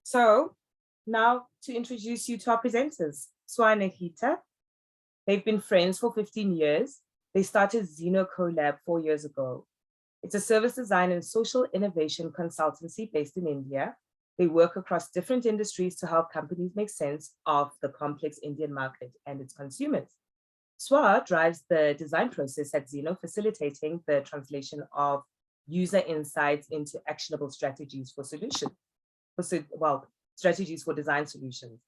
So now to introduce you to our presenters, Swa and Nikita. They've been friends for 15 years. They started Zeno Collab 4 years ago. It's a service design and social innovation consultancy based in India. They work across different industries to help companies make sense of the complex Indian market and its consumers. Swa drives the design process at Zeno, facilitating the translation of user insights into actionable strategies for solutions. Strategies for design solutions.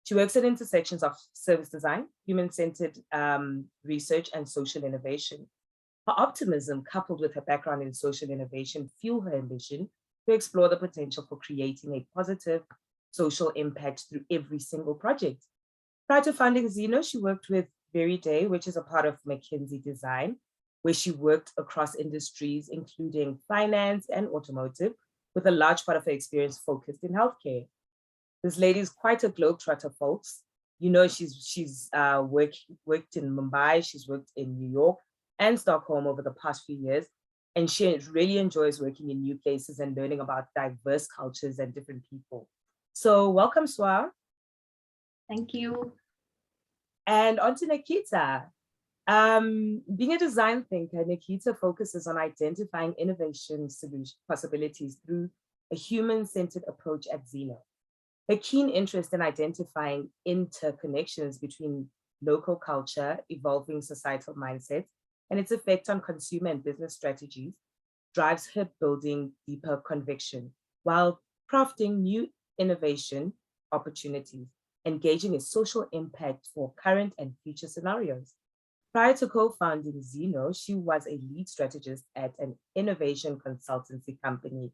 She works at intersections of service design, human-centered research, and social innovation. Her optimism, coupled with her background in social innovation, fuel her ambition to explore the potential for creating a positive social impact through every single project. Prior to founding Zeno, she worked with Day, which is a part of McKinsey Design, where she worked across industries, including finance and automotive, with a large part of her experience focused in healthcare. This lady is quite a globetrotter, folks. You know, she's worked in Mumbai, she's worked in New York and Stockholm over the past few years, and she really enjoys working in new places and learning about diverse cultures and different people. So welcome, Swa. Thank you. And on to Nikita. Being a design thinker, Nikita focuses on identifying innovation solution possibilities through a human-centered approach at Zeno. Her keen interest in identifying interconnections between local culture, evolving societal mindsets, and its effect on consumer and business strategies drives her building deeper conviction while crafting new innovation opportunities, engaging in social impact for current and future scenarios. Prior to co-founding Zeno, she was a lead strategist at an innovation consultancy company,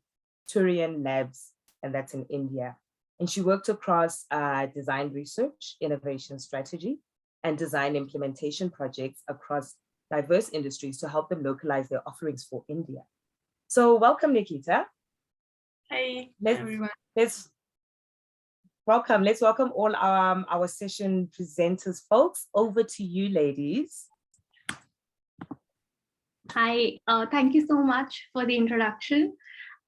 Turian Labs, and that's in India. And she worked across design research, innovation strategy, and design implementation projects across diverse industries to help them localize their offerings for India. So welcome, Nikita. Hey, everyone. Let's welcome all our session presenters, folks. Over to you, ladies. Hi, thank you so much for the introduction.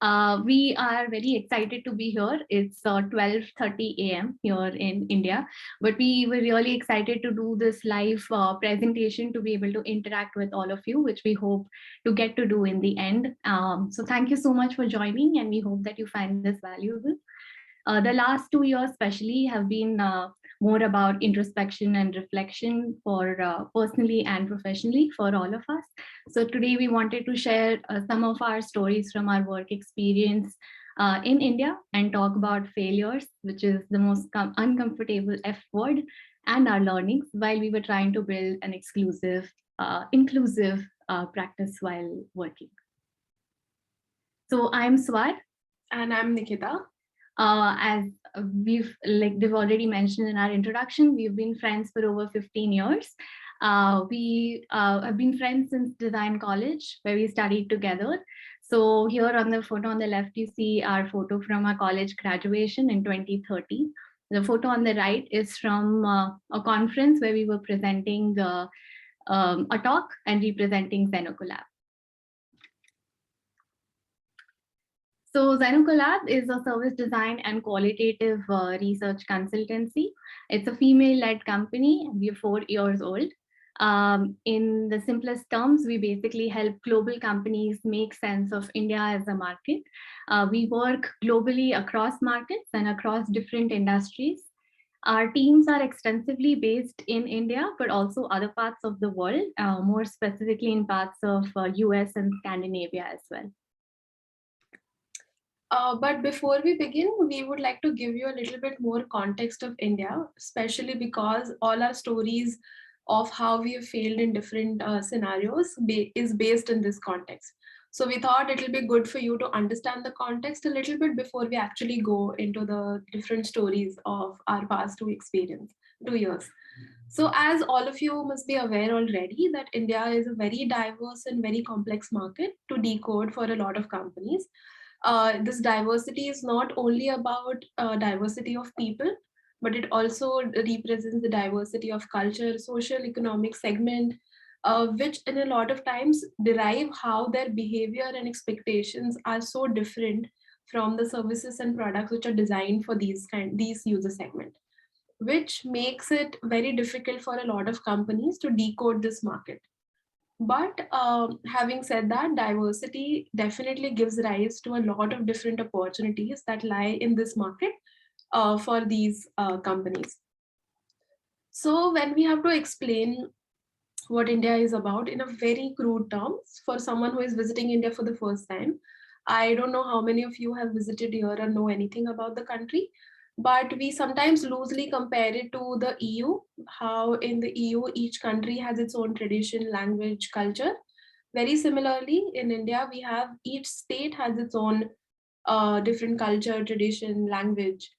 We are very excited to be here. It's 12:30 a.m. here in India, but we were really excited to do this live presentation to be able to interact with all of you, which we hope to get to do in the end. So thank you so much for joining, and we hope that you find this valuable. The last 2 years especially have been more about introspection and reflection for personally and professionally for all of us. So today we wanted to share some of our stories from our work experience in India and talk about failures, which is the most uncomfortable F word, and our learnings while we were trying to build an inclusive practice while working. So I'm Swat. And I'm Nikita. As they've already mentioned in our introduction, we've been friends for over 15 years. We have been friends since design college, where we studied together. So here on the photo on the left, you see our photo from our college graduation in 2030. The photo on the right is from a conference where we were presenting a talk and representing Zeno Collab. So Zeno Collab is a service design and qualitative research consultancy. It's a female-led company. We're 4 years old. In the simplest terms, we basically help global companies make sense of India as a market. We work globally across markets and across different industries. Our teams are extensively based in India, but also other parts of the world, more specifically in parts of US and Scandinavia as well. But before we begin, we would like to give you a little bit more context of India, especially because all our stories of how we have failed in different scenarios is based in this context. So we thought it will be good for you to understand the context a little bit before we actually go into the different stories of our past 2 years. So as all of you must be aware already that India is a very diverse and very complex market to decode for a lot of companies. This diversity is not only about diversity of people, but it also represents the diversity of culture, social, economic segment, which in a lot of times derive how their behavior and expectations are so different from the services and products which are designed for these user segment, which makes it very difficult for a lot of companies to decode this market. But having said that, diversity definitely gives rise to a lot of different opportunities that lie in this market for these companies. So when we have to explain what India is about in a very crude terms for someone who is visiting India for the first time, I don't know how many of you have visited here or know anything about the country, but we sometimes loosely compare it to the EU, how in the EU each country has its own tradition, language, culture. Very similarly, in India, we have each state has its own different culture, tradition, language,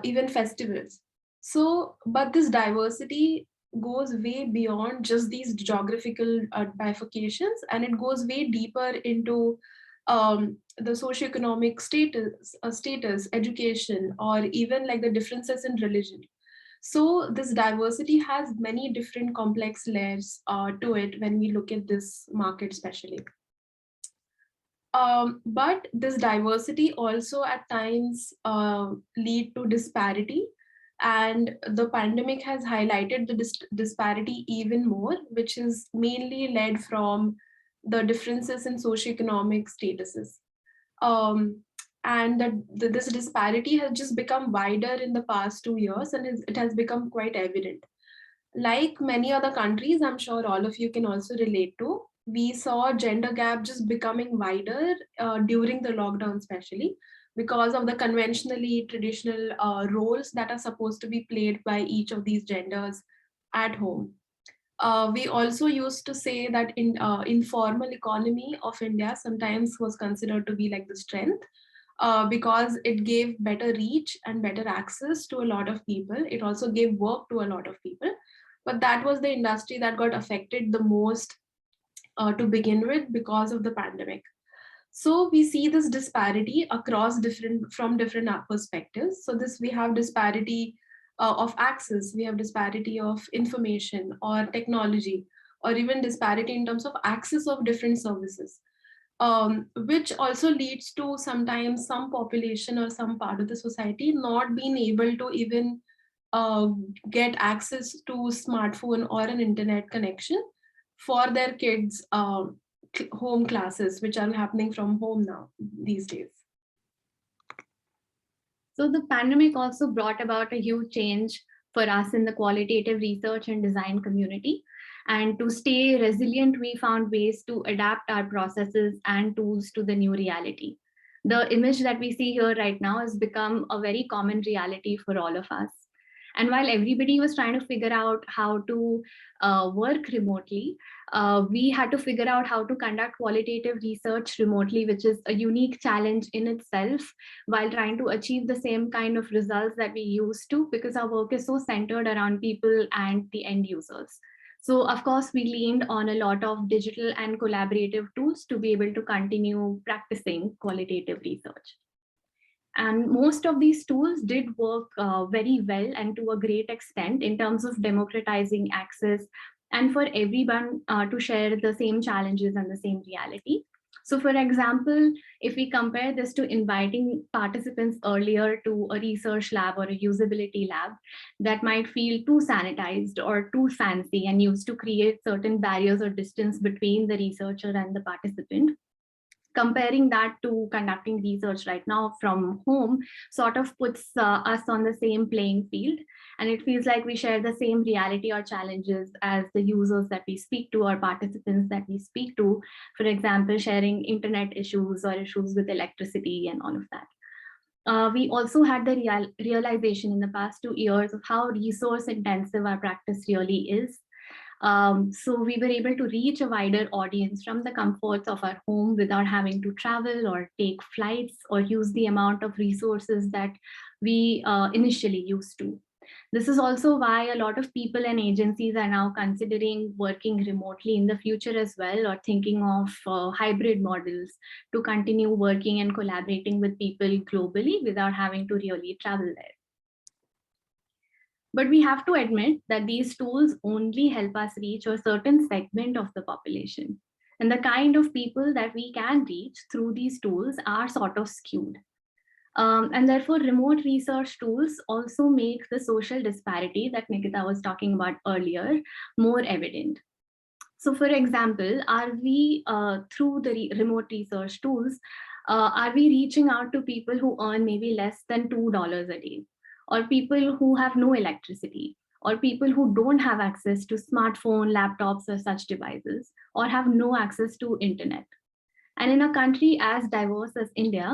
even festivals. So, but this diversity goes way beyond just these geographical bifurcations, and it goes way deeper into the socioeconomic status, education, or even like the differences in religion. So this diversity has many different complex layers to it when we look at this market, especially. But this diversity also at times lead to disparity, and the pandemic has highlighted the disparity even more, which is mainly led from the differences in socioeconomic statuses. Um, and this disparity has just become wider in the past 2 years, and it has become quite evident. Like many other countries, I'm sure all of you can also relate to, we saw gender gap just becoming wider during the lockdown, especially because of the conventionally traditional roles that are supposed to be played by each of these genders at home. We also used to say that in informal economy of India sometimes was considered to be like the strength, because it gave better reach and better access to a lot of people. It also gave work to a lot of people, but that was the industry that got affected the most to begin with because of the pandemic. So we see this disparity across different perspectives. So this we have disparity of access, we have disparity of information or technology, or even disparity in terms of access of different services, which also leads to sometimes some population or some part of the society not being able to even uh, get access to smartphone or an internet connection for their kids' home classes, which are happening from home now these days. So the pandemic also brought about a huge change for us in the qualitative research and design community. And to stay resilient, we found ways to adapt our processes and tools to the new reality. The image that we see here right now has become a very common reality for all of us. And while everybody was trying to figure out how to work remotely, we had to figure out how to conduct qualitative research remotely, which is a unique challenge in itself, while trying to achieve the same kind of results that we used to, because our work is so centered around people and the end users. So of course, we leaned on a lot of digital and collaborative tools to be able to continue practicing qualitative research. And most of these tools did work very well and to a great extent in terms of democratizing access and for everyone to share the same challenges and the same reality. So for example, if we compare this to inviting participants earlier to a research lab or a usability lab, that might feel too sanitized or too fancy and used to create certain barriers or distance between the researcher and the participant. Comparing that to conducting research right now from home sort of puts us on the same playing field, and it feels like we share the same reality or challenges as the users that we speak to or participants that we speak to, for example sharing internet issues or issues with electricity and all of that. We also had the realization in the past 2 years of how resource intensive our practice really is. So we were able to reach a wider audience from the comforts of our home without having to travel or take flights or use the amount of resources that we initially used to. This is also why a lot of people and agencies are now considering working remotely in the future as well, or thinking of hybrid models to continue working and collaborating with people globally without having to really travel there. But we have to admit that these tools only help us reach a certain segment of the population. And the kind of people that we can reach through these tools are sort of skewed. And therefore, remote research tools also make the social disparity that Nikita was talking about earlier more evident. So for example, are we, through the remote research tools, are we reaching out to people who earn maybe less than $2 a day, or people who have no electricity, or people who don't have access to smartphone, laptops, or such devices, or have no access to internet? And in a country as diverse as India,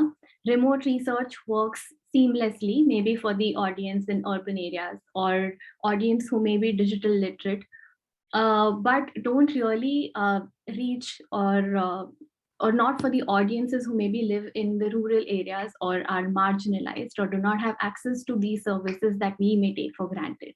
remote research works seamlessly, maybe for the audience in urban areas or audience who may be digital literate, but don't really reach or not for the audiences who maybe live in the rural areas or are marginalized or do not have access to these services that we may take for granted.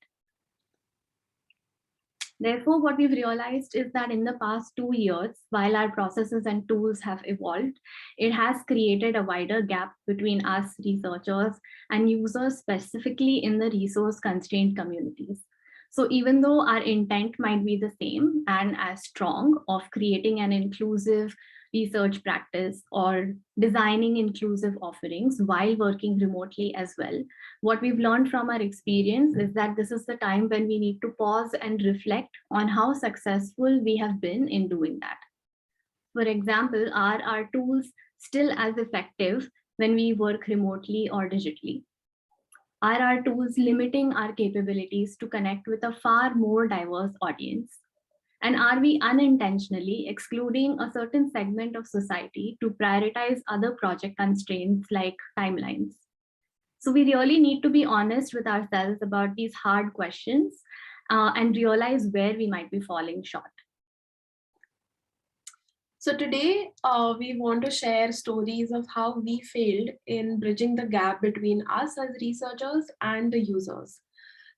Therefore, what we've realized is that in the past 2 years, while our processes and tools have evolved, it has created a wider gap between us researchers and users, specifically in the resource constrained communities. So even though our intent might be the same and as strong of creating an inclusive research practice or designing inclusive offerings while working remotely as well, what we've learned from our experience is that this is the time when we need to pause and reflect on how successful we have been in doing that. For example, are our tools still as effective when we work remotely or digitally? Are our tools limiting our capabilities to connect with a far more diverse audience? And are we unintentionally excluding a certain segment of society to prioritize other project constraints like timelines? So we really need to be honest with ourselves about these hard questions and realize where we might be falling short. So today, we want to share stories of how we failed in bridging the gap between us as researchers and the users.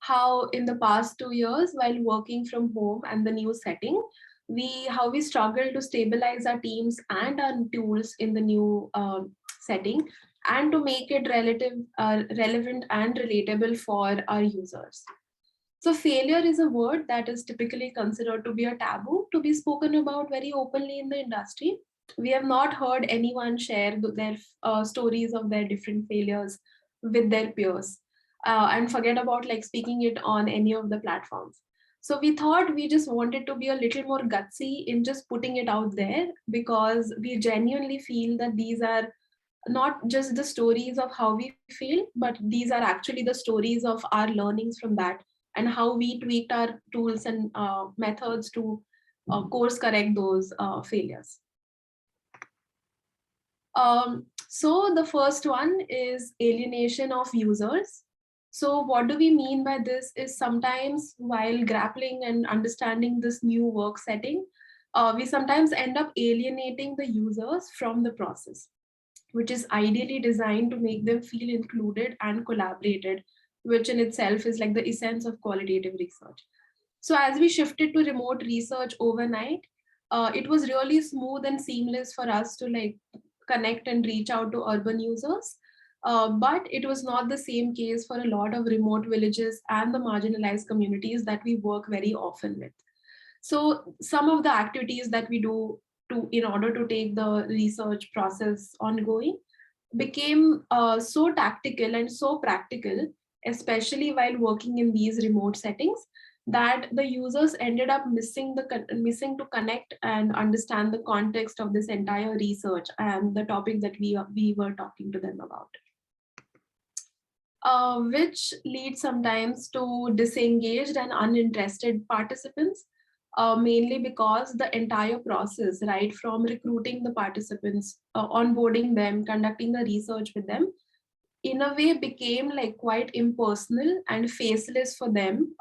How in the past 2 years, while working from home and the new setting, how we struggled to stabilize our teams and our tools in the new setting, and to make it relevant and relatable for our users. So failure is a word that is typically considered to be a taboo to be spoken about very openly in the industry. We have not heard anyone share their stories of their different failures with their peers, and forget about like speaking it on any of the platforms. So we thought we just wanted to be a little more gutsy in just putting it out there, because we genuinely feel that these are not just the stories of how we failed, but these are actually the stories of our learnings from that and how we tweaked our tools and methods to course correct those failures. So the first one is alienation of users. So what do we mean by this is sometimes while grappling and understanding this new work setting, we sometimes end up alienating the users from the process, which is ideally designed to make them feel included and collaborated, which in itself is like the essence of qualitative research. So as we shifted to remote research overnight, it was really smooth and seamless for us to like connect and reach out to urban users. But it was not the same case for a lot of remote villages and the marginalized communities that we work very often with. So some of the activities that we do in order to take the research process ongoing became so tactical and so practical, especially while working in these remote settings, that the users ended up missing to connect and understand the context of this entire research and the topic that we were talking to them about. Which leads sometimes to disengaged and uninterested participants, mainly because the entire process, right from recruiting the participants, onboarding them, conducting the research with them, in a way became like quite impersonal and faceless for them,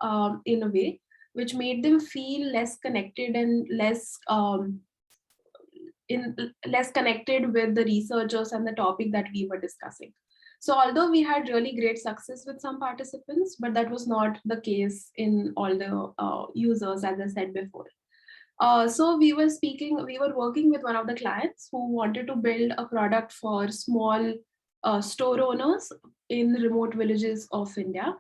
in a way, which made them feel less connected and less connected with the researchers and the topic that we were discussing. So although we had really great success with some participants, but that was not the case in all the users, as I said before. So we were working with one of the clients who wanted to build a product for small store owners in remote villages of India.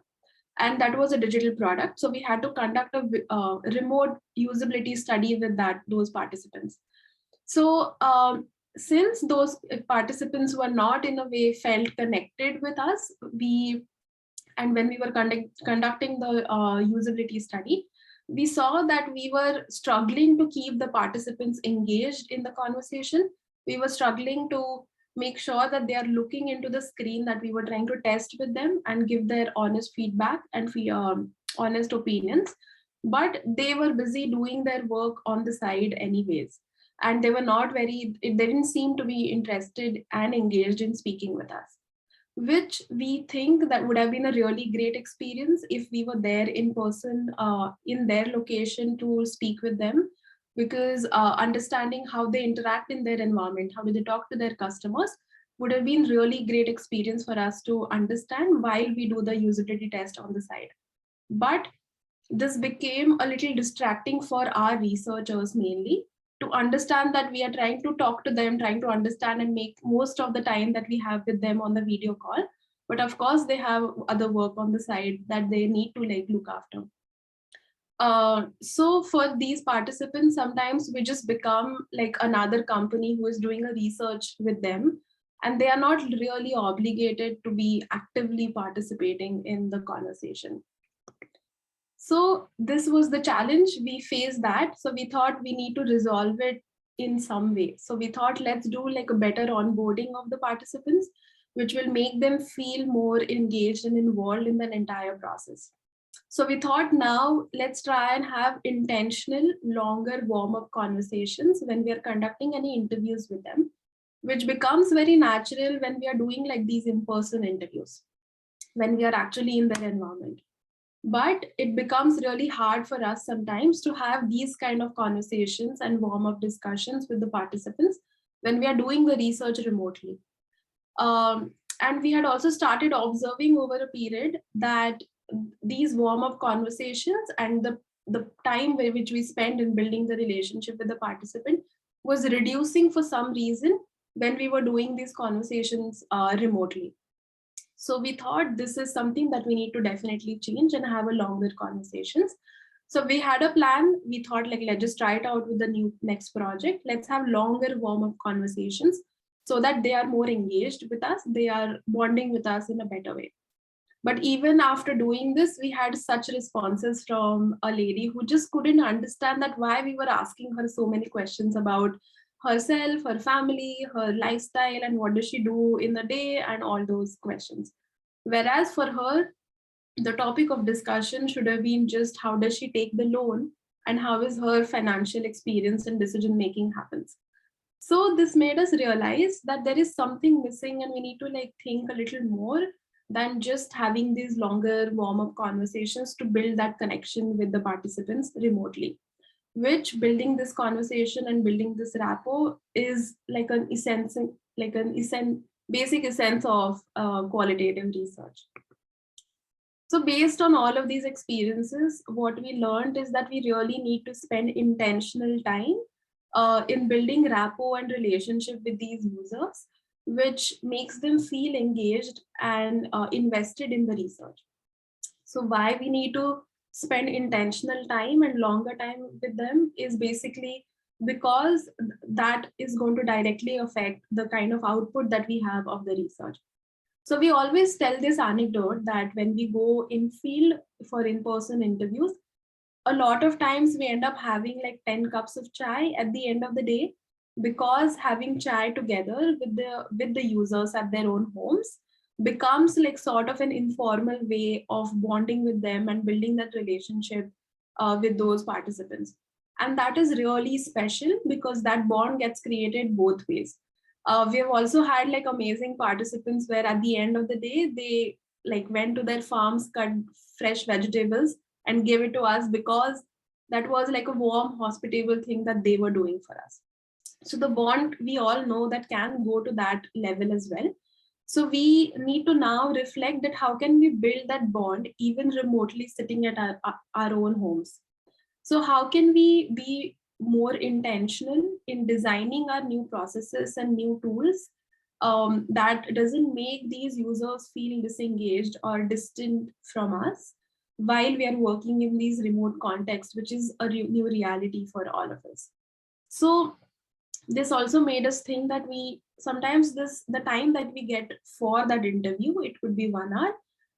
and that was a digital product. So we had to conduct a remote usability study with those participants. So since those participants were not in a way felt connected with us, and when we were conducting the usability study, we saw that we were struggling to keep the participants engaged in the conversation. We were struggling to make sure that they are looking into the screen that we were trying to test with them and give their honest feedback and honest opinions. But they were busy doing their work on the side anyways. And they didn't seem to be interested and engaged in speaking with us, which we think that would have been a really great experience if we were there in person in their location to speak with them, because understanding how they interact in their environment, how do they talk to their customers, would have been really great experience for us to understand while we do the usability test on the side. But this became a little distracting for our researchers mainly, to understand that we are trying to talk to them, trying to understand and make most of the time that we have with them on the video call. But of course, they have other work on the side that they need to look after. So for these participants, sometimes we just become like another company who is doing a research with them, and they are not really obligated to be actively participating in the conversation. So this was the challenge. We faced that. So we thought we need to resolve it in some way. So we thought, let's do like a better onboarding of the participants, which will make them feel more engaged and involved in the entire process. So we thought, now let's try and have intentional, longer warm-up conversations when we are conducting any interviews with them, which becomes very natural when we are doing like these in-person interviews, when we are actually in their environment. But it becomes really hard for us sometimes to have these kind of conversations and warm-up discussions with the participants when we are doing the research remotely. And we had also started observing over a period that these warm-up conversations and the time which we spend in building the relationship with the participant was reducing for some reason when we were doing these conversations remotely. So we thought this is something that we need to definitely change and have a longer conversations. So we had a plan. We thought, like, let's just try it out with the next project. Let's have longer warm-up conversations so that they are more engaged with us. They are bonding with us in a better way. But even after doing this, we had such responses from a lady who just couldn't understand that why we were asking her so many questions about herself, her family, her lifestyle, and what does she do in the day, and all those questions. Whereas for her, the topic of discussion should have been just how does she take the loan and how is her financial experience and decision making happens. So this made us realize that there is something missing and we need to think a little more than just having these longer warm-up conversations to build that connection with the participants remotely, which building this conversation and building this rapport is like an basic essence of qualitative research. So based on all of these experiences, what we learned is that we really need to spend intentional time in building rapport and relationship with these users, which makes them feel engaged and invested in the research. So why we need to spend intentional time and longer time with them is basically because that is going to directly affect the kind of output that we have of the research. So we always tell this anecdote that when we go in field for in-person interviews, a lot of times we end up having like 10 cups of chai at the end of the day, because having chai together with the users at their own homes becomes like sort of an informal way of bonding with them and building that relationship with those participants. And that is really special because that bond gets created both ways. We have also had like amazing participants where at the end of the day, they like went to their farms, cut fresh vegetables and gave it to us because that was like a warm, hospitable thing that they were doing for us. So the bond, we all know that can go to that level as well. So we need to now reflect that how can we build that bond even remotely sitting at our own homes. So how can we be more intentional in designing our new processes and new tools that doesn't make these users feel disengaged or distant from us, while we are working in these remote contexts, which is a new reality for all of us. So this also made us think that we sometimes the time that we get for that interview, it could be 1 hour,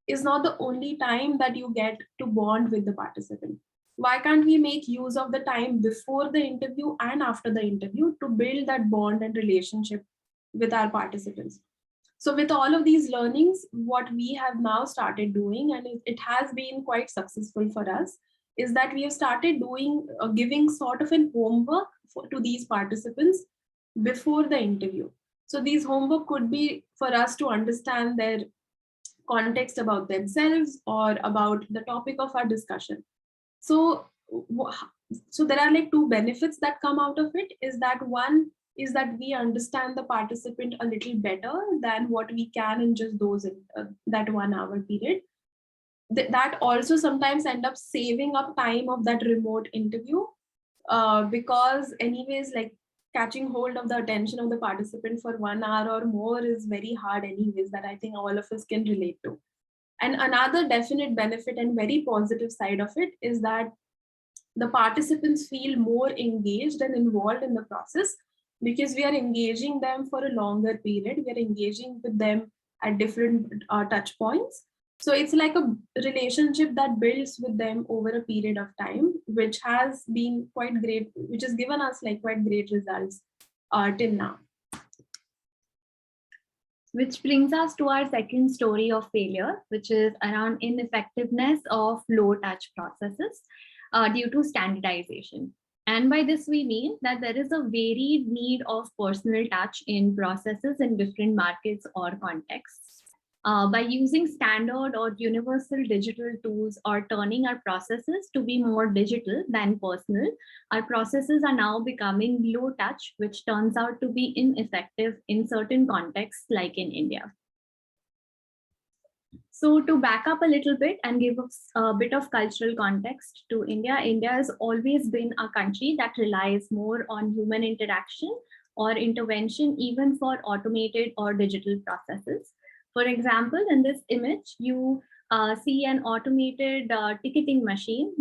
is not the only time that you get to bond with the participant. Why can't we make use of the time before the interview and after the interview to build that bond and relationship with our participants? So with all of these learnings, what we have now started doing, and it has been quite successful for us, is that we have started doing giving sort of an homework to these participants before the interview. So these homework could be for us to understand their context about themselves or about the topic of our discussion. So so there are like two benefits that come out of it. Is that one is that we understand the participant a little better than what we can in just those that 1 hour period. That also sometimes end up saving up time of that remote interview, because anyways, like catching hold of the attention of the participant for 1 hour or more is very hard anyways, that I think all of us can relate to. And another definite benefit and very positive side of it is that the participants feel more engaged and involved in the process, because we are engaging them for a longer period. We are engaging with them at different touch points. So it's like a relationship that builds with them over a period of time, which has been quite great, which has given us like quite great results till now. Which brings us to our second story of failure, which is around ineffectiveness of low touch processes due to standardization. And by this, we mean that there is a varied need of personal touch in processes in different markets or contexts. By using standard or universal digital tools or turning our processes to be more digital than personal, our processes are now becoming low touch, which turns out to be ineffective in certain contexts, like in India. So to back up a little bit and give us a bit of cultural context to India, India has always been a country that relies more on human interaction or intervention, even for automated or digital processes. For example, in this image, you see an automated ticketing machine,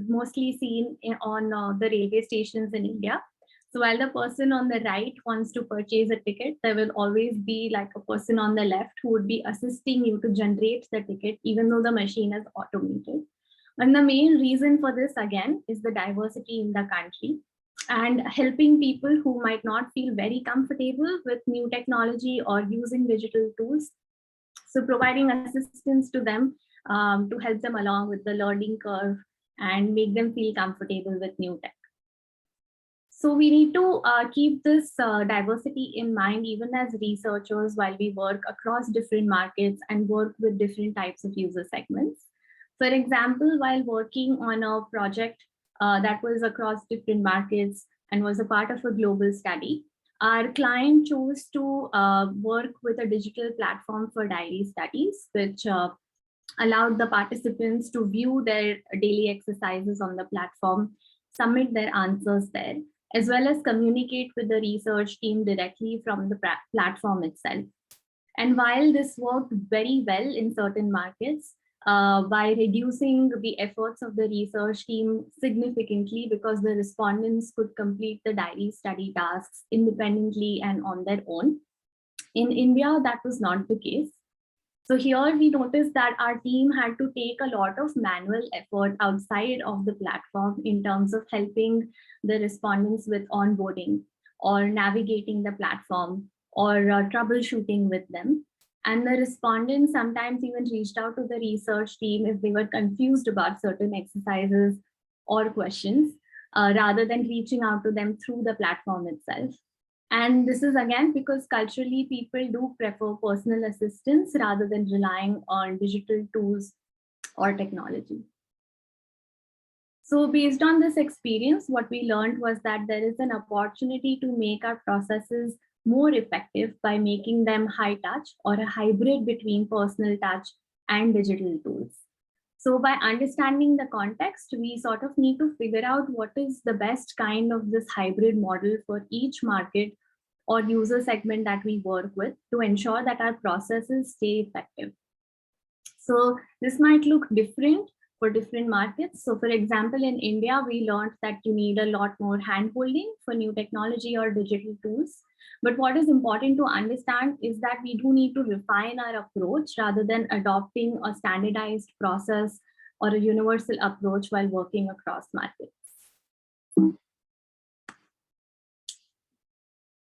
mostly seen on the railway stations in India. So while the person on the right wants to purchase a ticket, there will always be like a person on the left who would be assisting you to generate the ticket, even though the machine is automated. And the main reason for this, again, is the diversity in the country and helping people who might not feel very comfortable with new technology or using digital tools. So providing assistance to them to help them along with the learning curve and make them feel comfortable with new tech. So we need to keep this diversity in mind, even as researchers, while we work across different markets and work with different types of user segments. For example, while working on a project that was across different markets and was a part of a global study, our client chose to work with a digital platform for diary studies, which allowed the participants to view their daily exercises on the platform, submit their answers there, as well as communicate with the research team directly from the platform itself. And while this worked very well in certain markets, by reducing the efforts of the research team significantly, because the respondents could complete the diary study tasks independently and on their own. In India, that was not the case. So here we noticed that our team had to take a lot of manual effort outside of the platform in terms of helping the respondents with onboarding or navigating the platform or troubleshooting with them. And the respondents sometimes even reached out to the research team if they were confused about certain exercises or questions, rather than reaching out to them through the platform itself. And this is again because culturally people do prefer personal assistance rather than relying on digital tools or technology. So based on this experience, what we learned was that there is an opportunity to make our processes more effective by making them high touch or a hybrid between personal touch and digital tools. So by understanding the context, we sort of need to figure out what is the best kind of this hybrid model for each market or user segment that we work with to ensure that our processes stay effective. So this might look different for different markets. So for example, in India, we learned that you need a lot more hand-holding for new technology or digital tools. But what is important to understand is that we do need to refine our approach rather than adopting a standardized process or a universal approach while working across markets.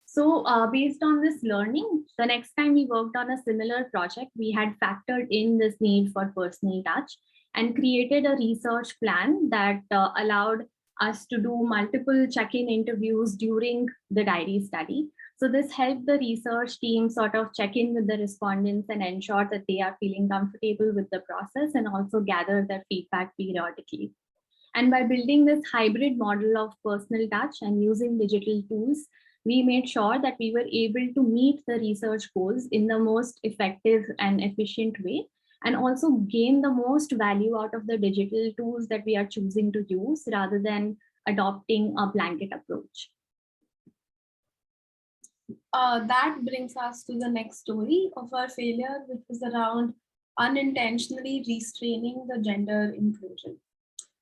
So based on this learning, the next time we worked on a similar project, we had factored in this need for personal touch and created a research plan that allowed us to do multiple check-in interviews during the diary study. So this helped the research team sort of check in with the respondents and ensure that they are feeling comfortable with the process and also gather their feedback periodically. And by building this hybrid model of personal touch and using digital tools, we made sure that we were able to meet the research goals in the most effective and efficient way, and also gain the most value out of the digital tools that we are choosing to use rather than adopting a blanket approach. That brings us to the next story of our failure, which was around unintentionally restraining the gender inclusion.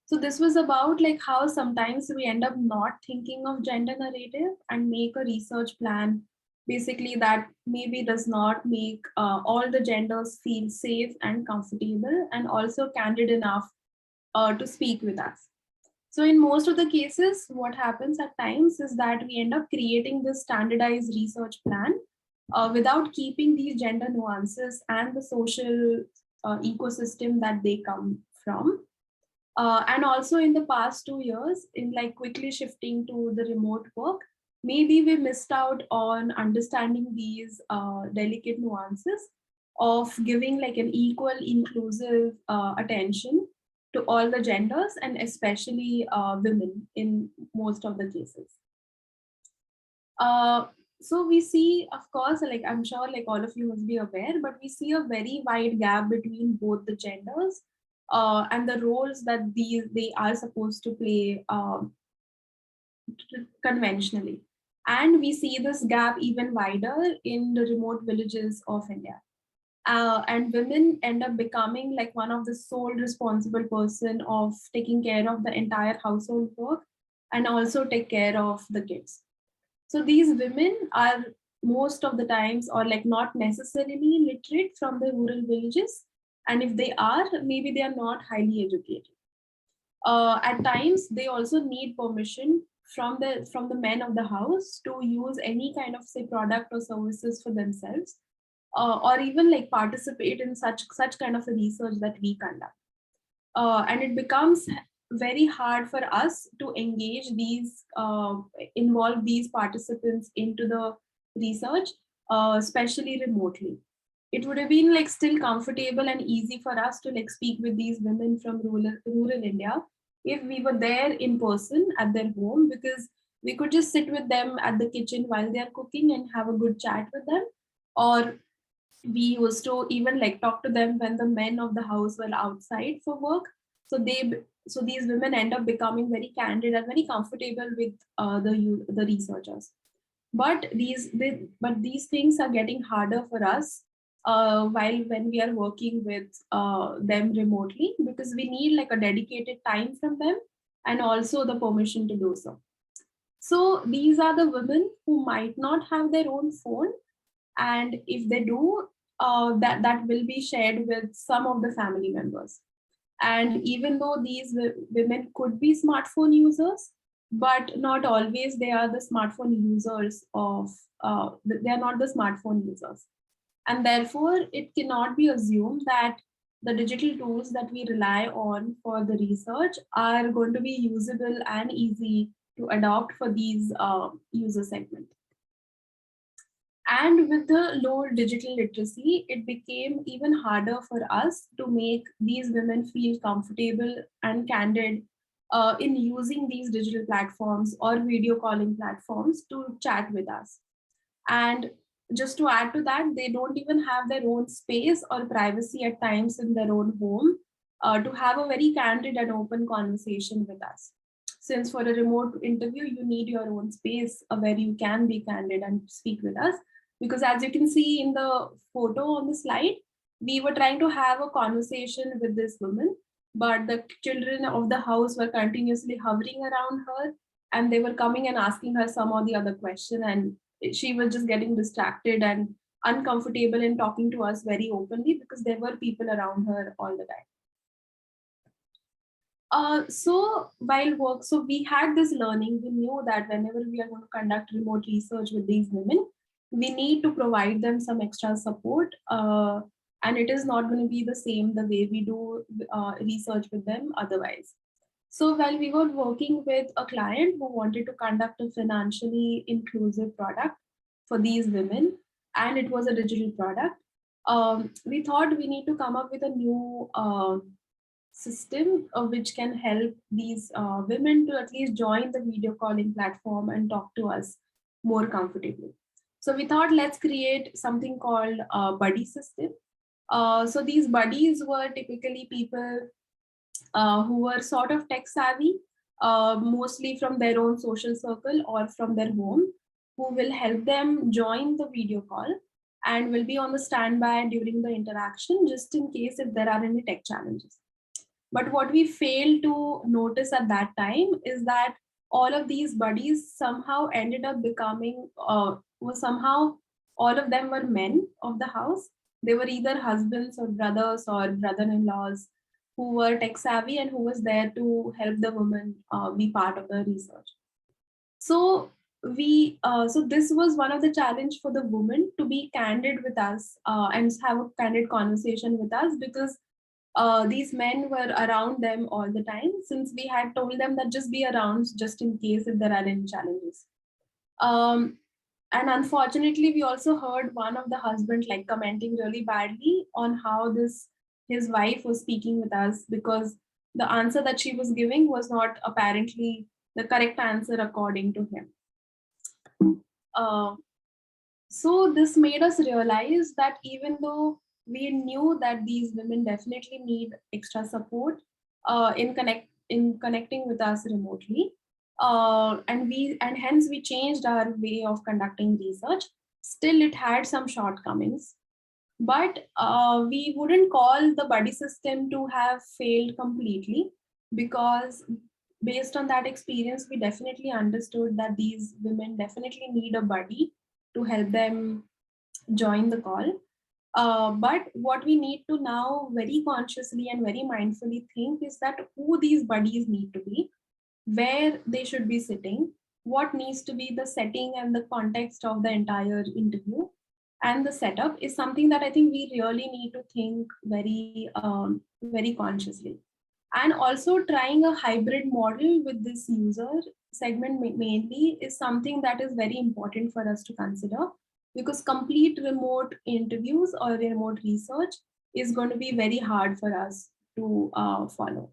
So this was about like how sometimes we end up not thinking of gender narrative and make a research plan basically that maybe does not make all the genders feel safe and comfortable and also candid enough to speak with us. So in most of the cases, what happens at times is that we end up creating this standardized research plan without keeping these gender nuances and the social ecosystem that they come from. And also in the past 2 years, in like quickly shifting to the remote work, maybe we missed out on understanding these delicate nuances of giving like an equal, inclusive attention to all the genders and especially women in most of the cases. So we see, of course, like I'm sure like all of you must be aware, but we see a very wide gap between both the genders and the roles that they are supposed to play conventionally. And we see this gap even wider in the remote villages of India. And women end up becoming like one of the sole responsible person of taking care of the entire household work and also take care of the kids. So these women are most of the times or like not necessarily literate from the rural villages. And if they are, maybe they are not highly educated. At times, they also need permission from the men of the house to use any kind of say product or services for themselves, or even like participate in such kind of a research that we conduct. And it becomes very hard for us to engage these, involve these participants into the research, especially remotely. It would have been like still comfortable and easy for us to like speak with these women from rural India if we were there in person at their home, because we could just sit with them at the kitchen while they are cooking and have a good chat with them. Or we used to even like talk to them when the men of the house were outside for work. So these women end up becoming very candid and very comfortable with the researchers. But these things are getting harder for us when we are working with them remotely, because we need like a dedicated time from them and also the permission to do so. So these are the women who might not have their own phone, and if they do, that will be shared with some of the family members. And even though these women could be smartphone users, but not always they are the smartphone users of, they are not the smartphone users. And therefore, it cannot be assumed that the digital tools that we rely on for the research are going to be usable and easy to adopt for these user segments. And with the low digital literacy, it became even harder for us to make these women feel comfortable and candid in using these digital platforms or video calling platforms to chat with us. And just to add to that, they don't even have their own space or privacy at times in their own home to have a very candid and open conversation with us. Since for a remote interview, you need your own space where you can be candid and speak with us. Because as you can see in the photo on the slide, we were trying to have a conversation with this woman, but the children of the house were continuously hovering around her, and they were coming and asking her some or the other question, and she was just getting distracted and uncomfortable in talking to us very openly because there were people around her all the time. So we had this learning. We knew that whenever we are going to conduct remote research with these women, we need to provide them some extra support. And it is not going to be the same the way we do research with them otherwise. So while we were working with a client who wanted to conduct a financially inclusive product for these women, and it was a digital product, we thought we need to come up with a new system which can help these women to at least join the video calling platform and talk to us more comfortably. So we thought, let's create something called a buddy system. So these buddies were typically people who were sort of tech savvy, mostly from their own social circle or from their home, who will help them join the video call and will be on the standby during the interaction just in case if there are any tech challenges. But what we failed to notice at that time is that all of these buddies somehow ended up becoming, somehow all of them were men of the house. They were either husbands or brother-in-laws who were tech savvy and who was there to help the women be part of the research. So so this was one of the challenge for the woman to be candid with us and have a candid conversation with us, because these men were around them all the time, since we had told them that just be around just in case if there are any challenges. And unfortunately, we also heard one of the husband like commenting really badly on how his wife was speaking with us, because the answer that she was giving was not apparently the correct answer according to him. So this made us realize that even though we knew that these women definitely need extra support in connecting with us remotely, and hence we changed our way of conducting research. Still, it had some shortcomings, but we wouldn't call the buddy system to have failed completely, because based on that experience, we definitely understood that these women definitely need a buddy to help them join the call. But what we need to now very consciously and very mindfully think is that who these buddies need to be, where they should be sitting, what needs to be the setting and the context of the entire interview, and the setup is something that I think we really need to think very consciously. And also trying a hybrid model with this user segment mainly is something that is very important for us to consider, because complete remote interviews or remote research is going to be very hard for us to follow.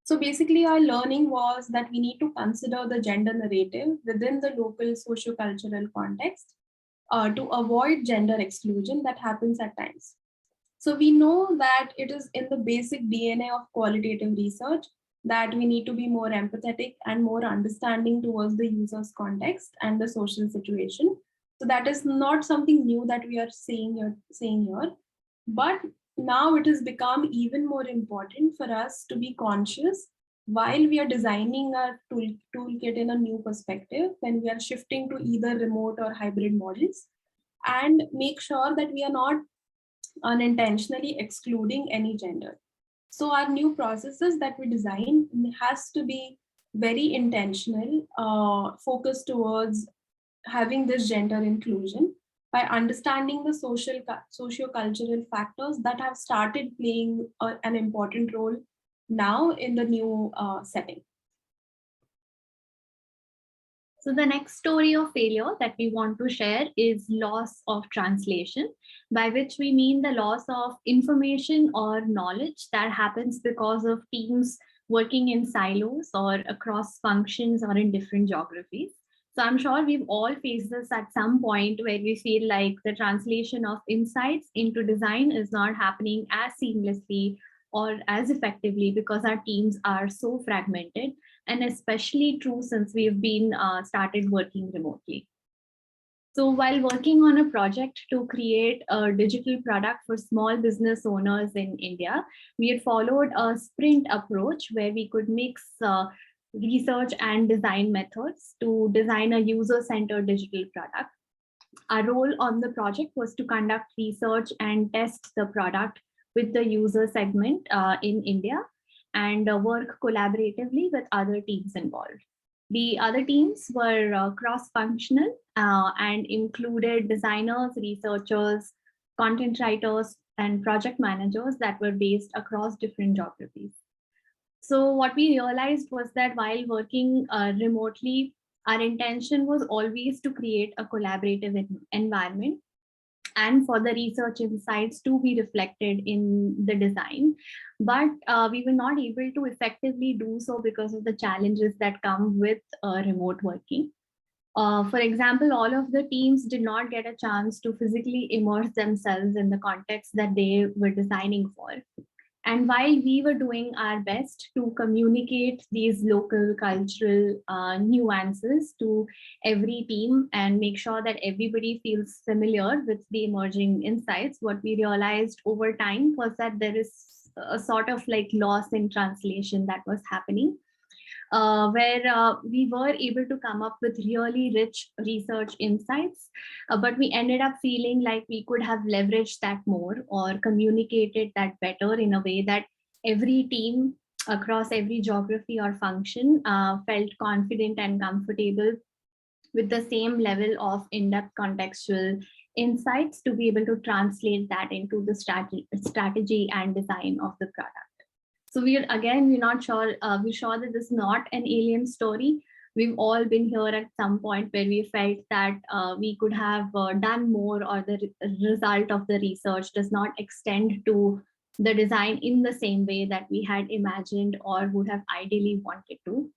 So basically our learning was that we need to consider the gender narrative within the local socio-cultural context to avoid gender exclusion that happens at times. So we know that it is in the basic DNA of qualitative research that we need to be more empathetic and more understanding towards the user's context and the social situation. So that is not something new that we are saying here, but now it has become even more important for us to be conscious while we are designing our toolkit in a new perspective, when we are shifting to either remote or hybrid models, and make sure that we are not unintentionally excluding any gender. So our new processes that we design has to be very intentional, focused towards having this gender inclusion by understanding the socio-cultural factors that have started playing an important role now in the new setting. So the next story of failure that we want to share is loss of translation, by which we mean the loss of information or knowledge that happens because of teams working in silos or across functions or in different geographies. So I'm sure we've all faced this at some point where we feel like the translation of insights into design is not happening as seamlessly or as effectively because our teams are so fragmented, and especially true since we've been started working remotely. So while working on a project to create a digital product for small business owners in India, we had followed a sprint approach where we could mix research and design methods to design a user-centered digital product. Our role on the project was to conduct research and test the product with the user segment in India and work collaboratively with other teams involved. The other teams were cross-functional and included designers, researchers, content writers, and project managers that were based across different geographies. So what we realized was that while working remotely, our intention was always to create a collaborative environment and for the research insights to be reflected in the design. But we were not able to effectively do so because of the challenges that come with remote working. For example, all of the teams did not get a chance to physically immerse themselves in the context that they were designing for. And while we were doing our best to communicate these local cultural nuances to every team and make sure that everybody feels familiar with the emerging insights, what we realized over time was that there is a sort of like loss in translation that was happening. Where we were able to come up with really rich research insights, but we ended up feeling like we could have leveraged that more or communicated that better in a way that every team across every geography or function felt confident and comfortable with the same level of in-depth contextual insights to be able to translate that into the strategy and design of the product. So we're not sure, we're sure that this is not an alien story. We've all been here at some point where we felt that we could have done more, or the result of the research does not extend to the design in the same way that we had imagined or would have ideally wanted to.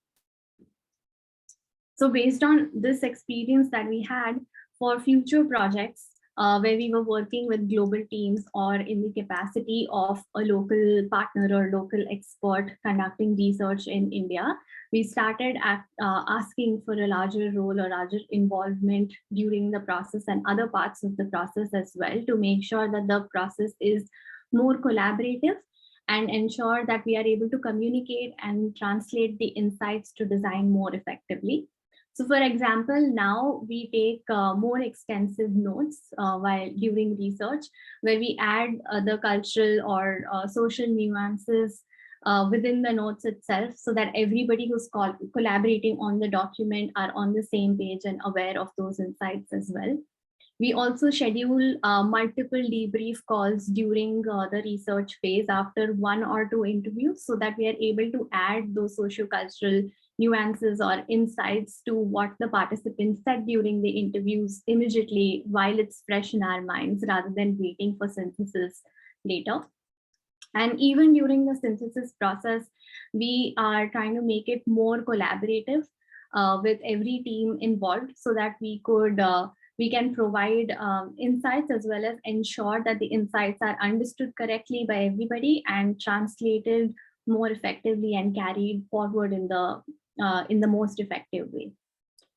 So based on this experience that we had for future projects, where we were working with global teams or in the capacity of a local partner or local expert conducting research in India, we started asking for a larger role or larger involvement during the process and other parts of the process as well, to make sure that the process is more collaborative and ensure that we are able to communicate and translate the insights to design more effectively. So for example, now we take more extensive notes while during research, where we add the cultural or social nuances within the notes itself, so that everybody who's collaborating on the document are on the same page and aware of those insights as well. We also schedule multiple debrief calls during the research phase after 1 or 2 interviews, so that we are able to add those socio-cultural nuances or insights to what the participants said during the interviews immediately while it's fresh in our minds, rather than waiting for synthesis later. And even during the synthesis process, we are trying to make it more collaborative with every team involved, so that we can provide insights as well as ensure that the insights are understood correctly by everybody and translated more effectively and carried forward in the most effective way.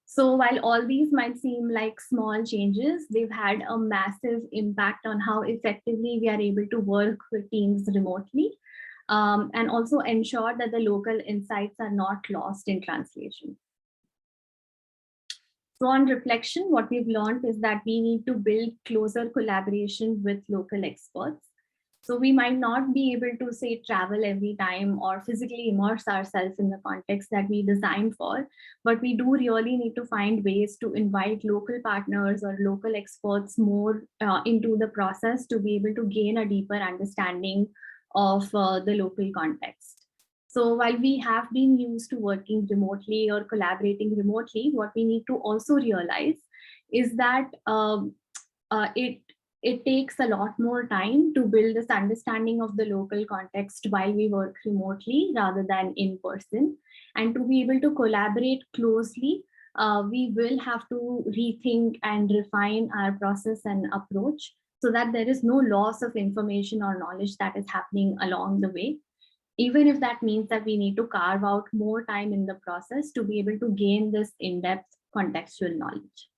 So while all these might seem like small changes, they've had a massive impact on how effectively we are able to work with teams remotely, and also ensure that the local insights are not lost in translation. So on reflection, what we've learned is that we need to build closer collaboration with local experts. So we might not be able to, say, travel every time or physically immerse ourselves in the context that we designed for, but we do really need to find ways to invite local partners or local experts more into the process to be able to gain a deeper understanding of the local context. So while we have been used to working remotely or collaborating remotely, what we need to also realize is that it takes a lot more time to build this understanding of the local context while we work remotely rather than in person. And to be able to collaborate closely, we will have to rethink and refine our process and approach, so that there is no loss of information or knowledge that is happening along the way, even if that means that we need to carve out more time in the process to be able to gain this in-depth contextual knowledge.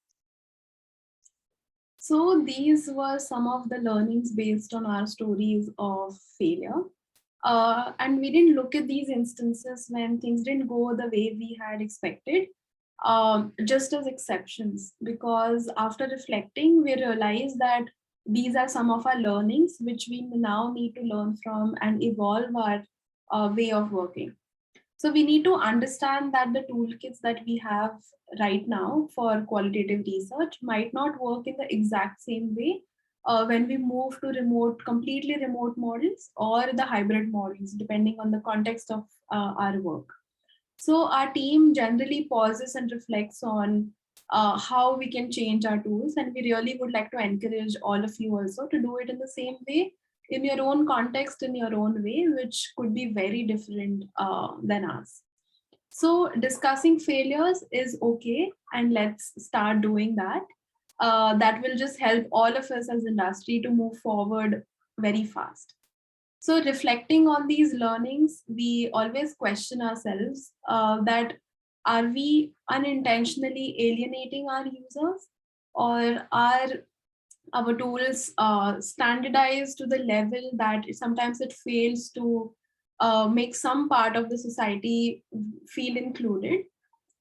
So these were some of the learnings based on our stories of failure. And we didn't look at these instances when things didn't go the way we had expected, just as exceptions, because after reflecting, we realized that these are some of our learnings which we now need to learn from and evolve our way of working. So we need to understand that the toolkits that we have right now for qualitative research might not work in the exact same way when we move to completely remote models or the hybrid models, depending on the context of our work. So our team generally pauses and reflects on how we can change our tools. And we really would like to encourage all of you also to do it in the same way, in your own context, in your own way, which could be very different than us. So discussing failures is okay, and let's start doing that. That will just help all of us as industry to move forward very fast. So reflecting on these learnings, we always question ourselves that are we unintentionally alienating our users, or are our tools standardized to the level that sometimes it fails to make some part of the society feel included?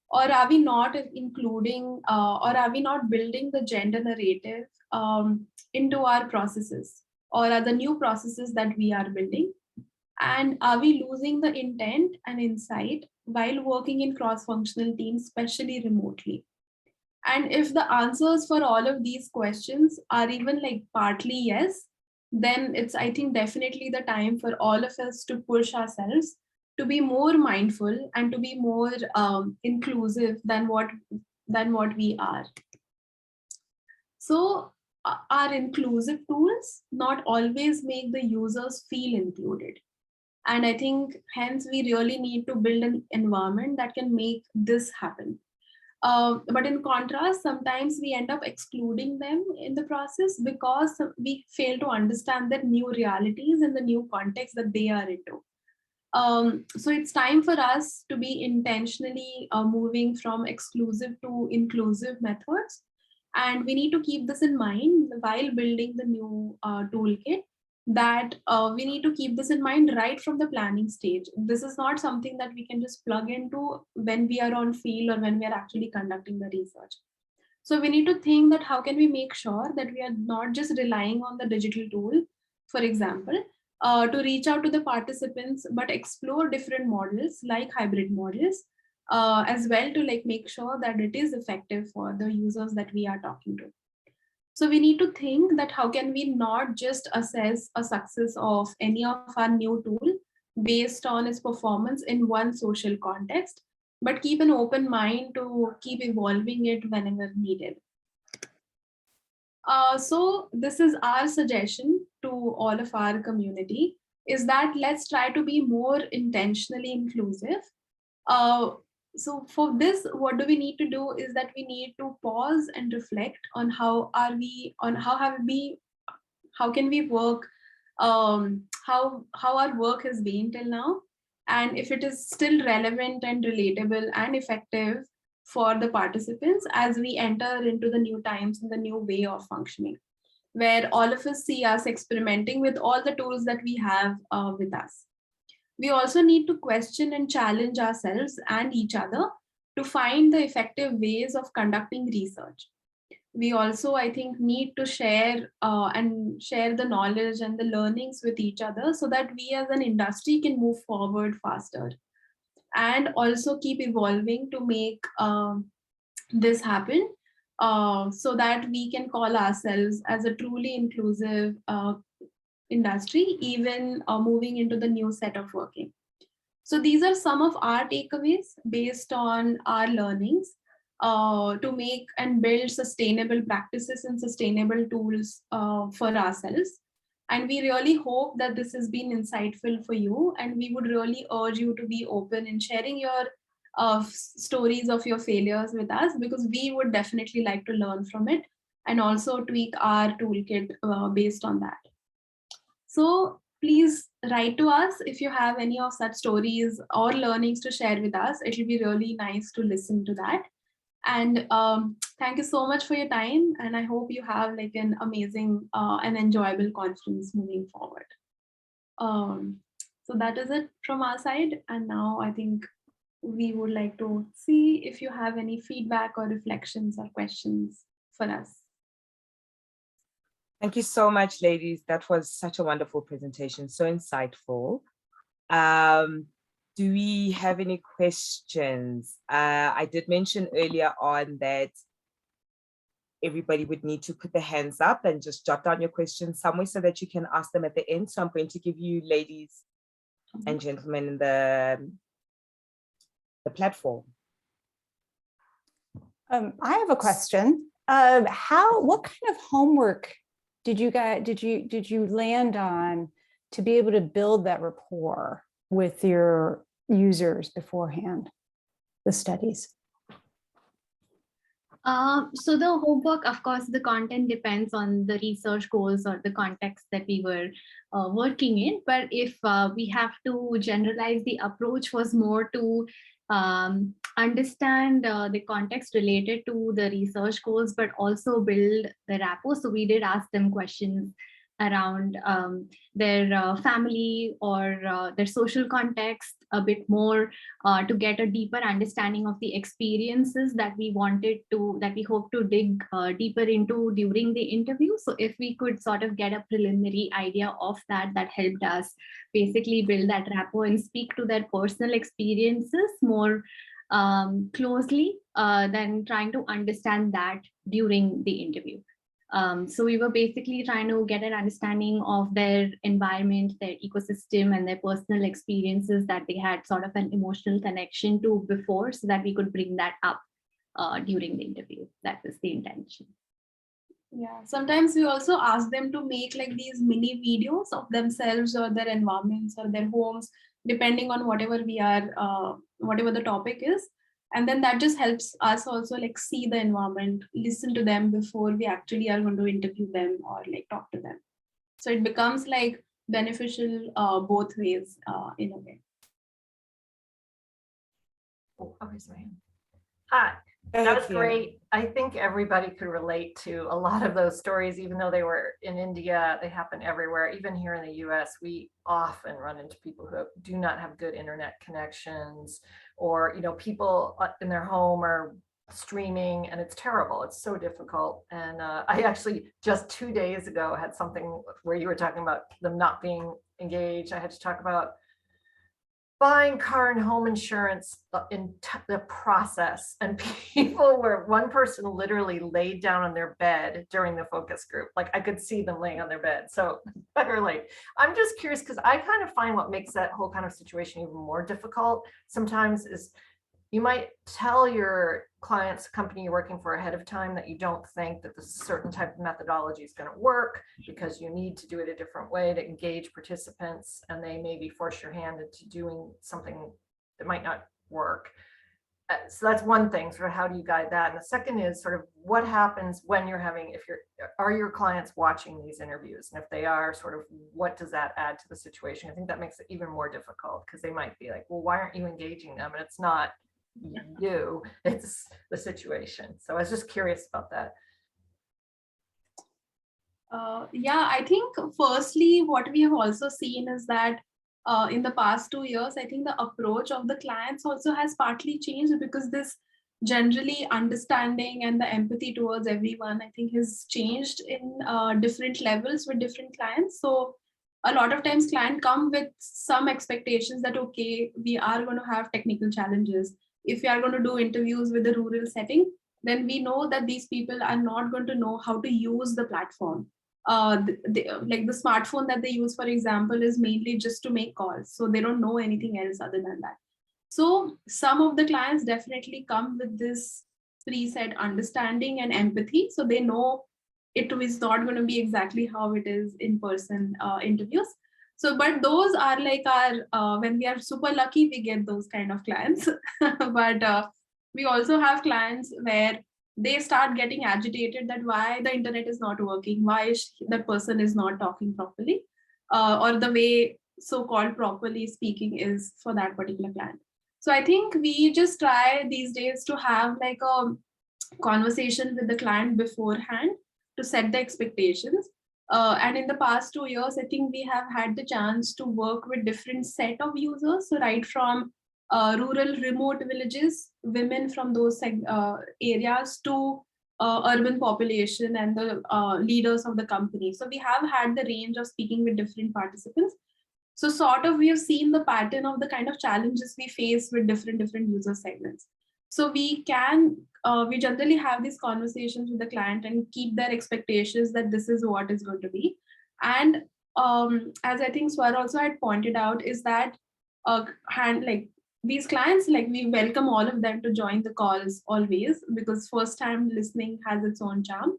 Or are we not including, or are we not building the gender narrative into our processes, or are the new processes that we are building? And are we losing the intent and insight while working in cross-functional teams, especially remotely? And if the answers for all of these questions are even like partly yes, then it's, I think, definitely the time for all of us to push ourselves to be more mindful and to be more inclusive than what we are. So our inclusive tools not always make the users feel included. And I think hence we really need to build an environment that can make this happen. But in contrast, sometimes we end up excluding them in the process because we fail to understand their new realities and the new context that they are into. So it's time for us to be intentionally moving from exclusive to inclusive methods. And we need to keep this in mind while building the new toolkit, that we need to keep this in mind right from the planning stage. This is not something that we can just plug into when we are on field or when we are actually conducting the research. So we need to think that how can we make sure that we are not just relying on the digital tool, for example, to reach out to the participants, but explore different models like hybrid models as well, to like make sure that it is effective for the users that we are talking to. So we need to think that how can we not just assess a success of any of our new tool based on its performance in one social context, but keep an open mind to keep evolving it whenever needed. So this is our suggestion to all of our community, is that let's try to be more intentionally inclusive. So for this, what do we need to do is that we need to pause and reflect on how can we work, how our work has been till now, and if it is still relevant and relatable and effective for the participants as we enter into the new times and the new way of functioning, where all of us see us experimenting with all the tools that we have with us. We also need to question and challenge ourselves and each other to find the effective ways of conducting research. We also, I think, need to share the knowledge and the learnings with each other so that we as an industry can move forward faster, and also keep evolving to make this happen, so that we can call ourselves as a truly inclusive industry, even moving into the new set of working. So these are some of our takeaways based on our learnings to make and build sustainable practices and sustainable tools for ourselves. And we really hope that this has been insightful for you. And we would really urge you to be open in sharing your stories of your failures with us, because we would definitely like to learn from it and also tweak our toolkit based on that. So please write to us if you have any of such stories or learnings to share with us. It will be really nice to listen to that. And thank you so much for your time. And I hope you have like an amazing and enjoyable conference moving forward. So that is it from our side. And now I think we would like to see if you have any feedback or reflections or questions for us. Thank you so much, ladies. That was such a wonderful presentation, so insightful. Do we have any questions? I did mention earlier on that everybody would need to put their hands up and just jot down your questions somewhere so that you can ask them at the end. So I'm going to give you, ladies and gentlemen, in the platform. I have a question. What kind of homework did you land on to be able to build that rapport with your users beforehand, the studies? So the homework, of course, the content depends on the research goals or the context that we were working in. But if we have to generalize, the approach was more to understand the context related to the research goals, but also build the rapport. So we did ask them questions around their family or their social context a bit more to get a deeper understanding of the experiences that we hope to dig deeper into during the interview. So if we could sort of get a preliminary idea of that, that helped us basically build that rapport and speak to their personal experiences more closely than trying to understand that during the interview. So we were basically trying to get an understanding of their environment, their ecosystem, and their personal experiences that they had sort of an emotional connection to before, so that we could bring that up during the interview. That was the intention. Yeah, sometimes we also ask them to make like these mini videos of themselves or their environments or their homes, depending on whatever we are, whatever the topic is. And then that just helps us also like see the environment, listen to them before we actually are going to interview them or like talk to them. So it becomes like beneficial both ways in a way. Oh, where's my hand? Hi. That was great. I think everybody could relate to a lot of those stories, even though they were in India, they happen everywhere. Even here in the US, we often run into people who do not have good internet connections, or, you know, people in their home are streaming, and it's terrible. It's so difficult. And I actually just 2 days ago had something where you were talking about them not being engaged. I had to talk about buying car and home insurance in the process, and one person literally laid down on their bed during the focus group. Like I could see them laying on their bed. So I relate. I'm just curious, because I kind of find what makes that whole kind of situation even more difficult sometimes is you might tell your clients, company you're working for ahead of time that you don't think that this certain type of methodology is going to work because you need to do it a different way to engage participants, and they maybe force your hand into doing something that might not work. So that's one thing, sort of how do you guide that? And the second is sort of what happens when you're having, are your clients watching these interviews? And if they are, sort of what does that add to the situation? I think that makes it even more difficult, because they might be like, well, why aren't you engaging them? And it's not you, it's the situation. So I was just curious about that. Yeah, I think firstly, what we have also seen is that in the past 2 years, I think the approach of the clients also has partly changed, because this generally understanding and the empathy towards everyone, I think, has changed in different levels with different clients. So a lot of times clients come with some expectations that, okay, we are going to have technical challenges. If we are going to do interviews with a rural setting, then we know that these people are not going to know how to use the platform. Like the smartphone that they use, for example, is mainly just to make calls. So they don't know anything else other than that. So some of the clients definitely come with this preset understanding and empathy. So they know it is not going to be exactly how it is in person interviews. So, but those are like our, when we are super lucky, we get those kind of clients. But we also have clients where they start getting agitated that why the internet is not working, why that person is not talking properly, or the way so-called properly speaking is for that particular client. So I think we just try these days to have like a conversation with the client beforehand to set the expectations. And in the past 2 years, I think we have had the chance to work with different set of users. So right from rural remote villages, women from those areas to urban population and the leaders of the company. So we have had the range of speaking with different participants. So sort of we have seen the pattern of the kind of challenges we face with different user segments. So we generally have these conversations with the client and keep their expectations that this is what is going to be. And as I think Swar also had pointed out, is that these clients, like we welcome all of them to join the calls always, because first time listening has its own charm.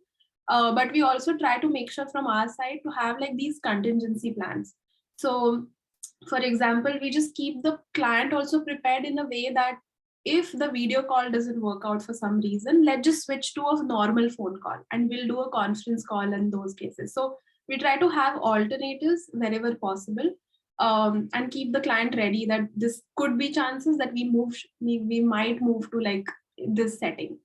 But we also try to make sure from our side to have like these contingency plans. So for example, we just keep the client also prepared in a way that if the video call doesn't work out for some reason, let's just switch to a normal phone call and we'll do a conference call in those cases. So we try to have alternatives wherever possible, and keep the client ready that this could be chances that we might move to like this setting.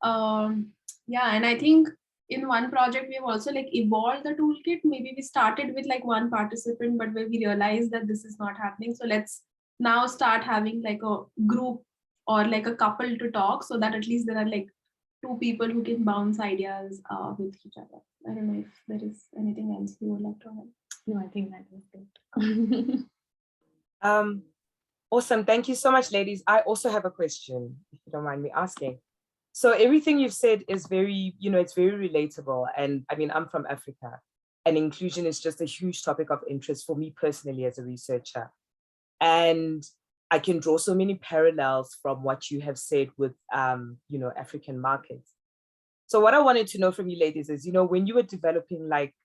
Yeah, and I think in one project we have also like evolved the toolkit. Maybe we started with like one participant, but when we realized that this is not happening, so let's now start having like a group or like a couple to talk, so that at least there are like two people who can bounce ideas with each other. I don't know if there is anything else you would like to add. No, I think that was good. Awesome. Thank you so much, ladies. I also have a question, if you don't mind me asking. So everything you've said is very, it's very relatable. And I mean, I'm from Africa, and inclusion is just a huge topic of interest for me personally as a researcher. And I can draw so many parallels from what you have said with, African markets. So what I wanted to know from you ladies is, when you were developing, like,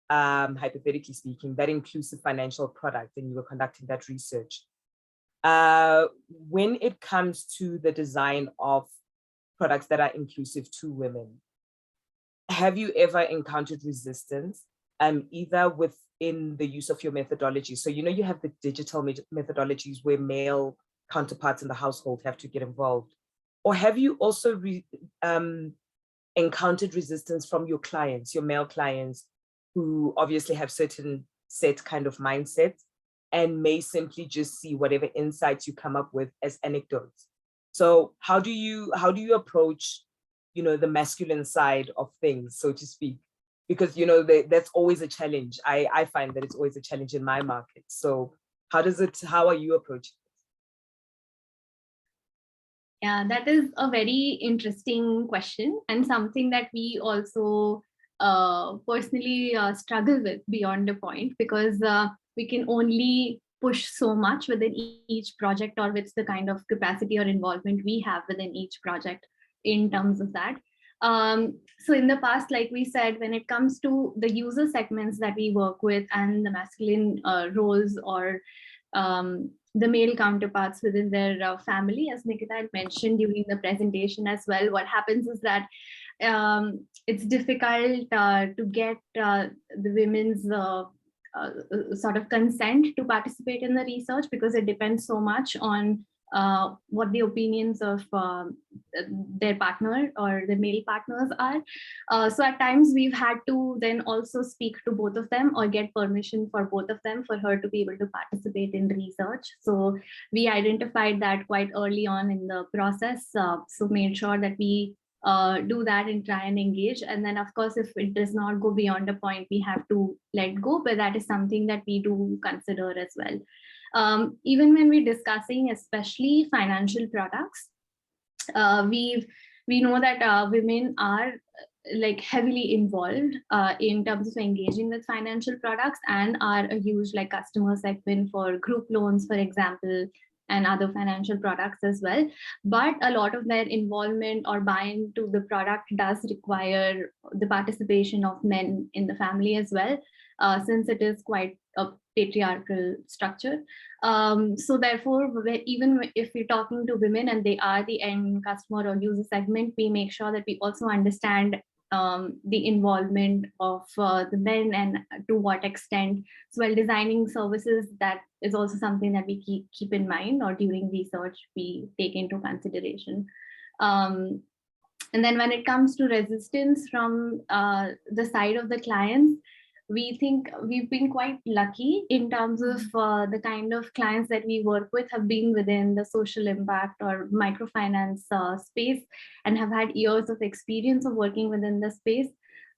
hypothetically speaking, that inclusive financial product, and you were conducting that research, when it comes to the design of products that are inclusive to women, have you ever encountered resistance, either within the use of your methodology? So, you have the digital methodologies where male counterparts in the household have to get involved. Or have you also encountered resistance from your clients, your male clients, who obviously have certain set kind of mindsets and may simply just see whatever insights you come up with as anecdotes? So how do you approach, the masculine side of things, so to speak? Because, that's always a challenge. I find that it's always a challenge in my market. So how are you approaching it? Yeah, that is a very interesting question, and something that we also personally struggle with beyond a point, because we can only push so much within each project, or with the kind of capacity or involvement we have within each project in terms of that. So in the past, like we said, when it comes to the user segments that we work with and the masculine roles, or the male counterparts within their family, as Nikita had mentioned during the presentation as well, what happens is that it's difficult to get the women's sort of consent to participate in the research, because it depends so much on what the opinions of their partner or the male partners are. So at times we've had to then also speak to both of them, or get permission for both of them for her to be able to participate in research. So we identified that quite early on in the process, so made sure that we do that and try and engage. And then of course, if it does not go beyond a point, we have to let go, but that is something that we do consider as well. Even when we're discussing especially financial products, we know that women are like heavily involved in terms of engaging with financial products, and are a huge like customer segment for group loans, for example, and other financial products as well. But a lot of their involvement or buy-in to the product does require the participation of men in the family as well, since it is quite a patriarchal structure. So therefore, even if we're talking to women and they are the end customer or user segment, we make sure that we also understand the involvement of the men, and to what extent. So while designing services, that is also something that we keep in mind, or during research we take into consideration. And then when it comes to resistance from the side of the clients, we think we've been quite lucky in terms of the kind of clients that we work with have been within the social impact or microfinance space and have had years of experience of working within the space,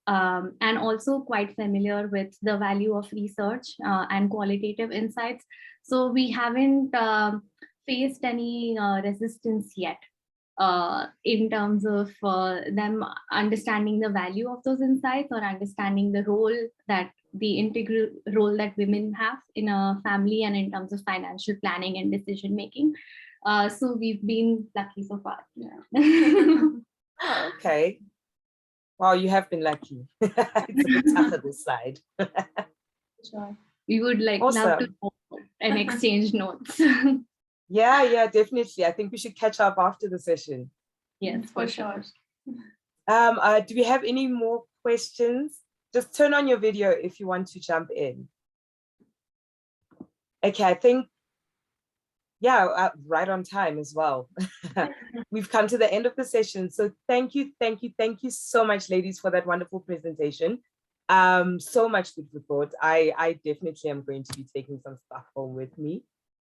and also quite familiar with the value of research and qualitative insights. So we haven't faced any resistance yet. In terms of them understanding the value of those insights or understanding the role that the integral role that women have in a family and in terms of financial planning and decision making. So we've been lucky so far. Yeah. Oh, okay. Wow, you have been lucky. It's a bit tougher this side. Sure. We would like love to Awesome. know and exchange notes. Yeah, definitely. I think we should catch up after the session. Yes, For sure. Do we have any more questions? Just turn on your video if you want to jump in. Okay, I think, yeah, right on time as well. We've come to the end of the session. So thank you so much, ladies, for that wonderful presentation. So much food for thought. I definitely am going to be taking some stuff home with me.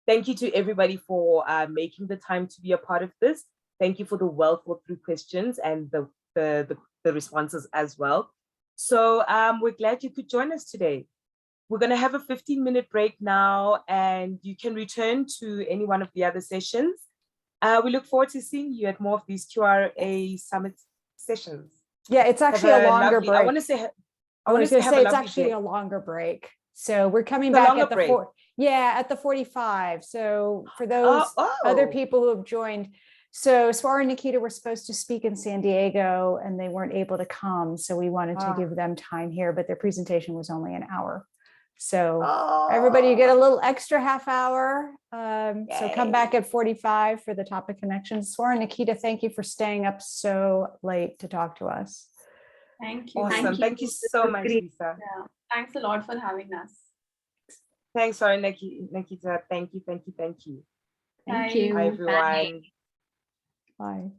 Thank you to everybody for making the time to be a part of this. Thank you for the well thought through questions and the responses as well. So we're glad you could join us today. We're going to have a 15-minute break now, and you can return to any one of the other sessions. We look forward to seeing you at more of these QRA Summit sessions. Yeah, it's actually a longer break. I want to say, I was going to say it's actually a longer break. So we're coming back at the at the 45. So for those other people who have joined, so Swara and Nikita were supposed to speak in San Diego and they weren't able to come. So we wanted to give them time here, but their presentation was only an hour. So everybody, you get a little extra half hour. So come back at 45 for the topic connections. Swara and Nikita, thank you for staying up so late to talk to us. Thank you. Awesome. Thank you so much, Lisa. Yeah. Thanks a lot for having us. Thanks, sorry, Nikita. Thank you. Thank you. Bye, everyone. Bye.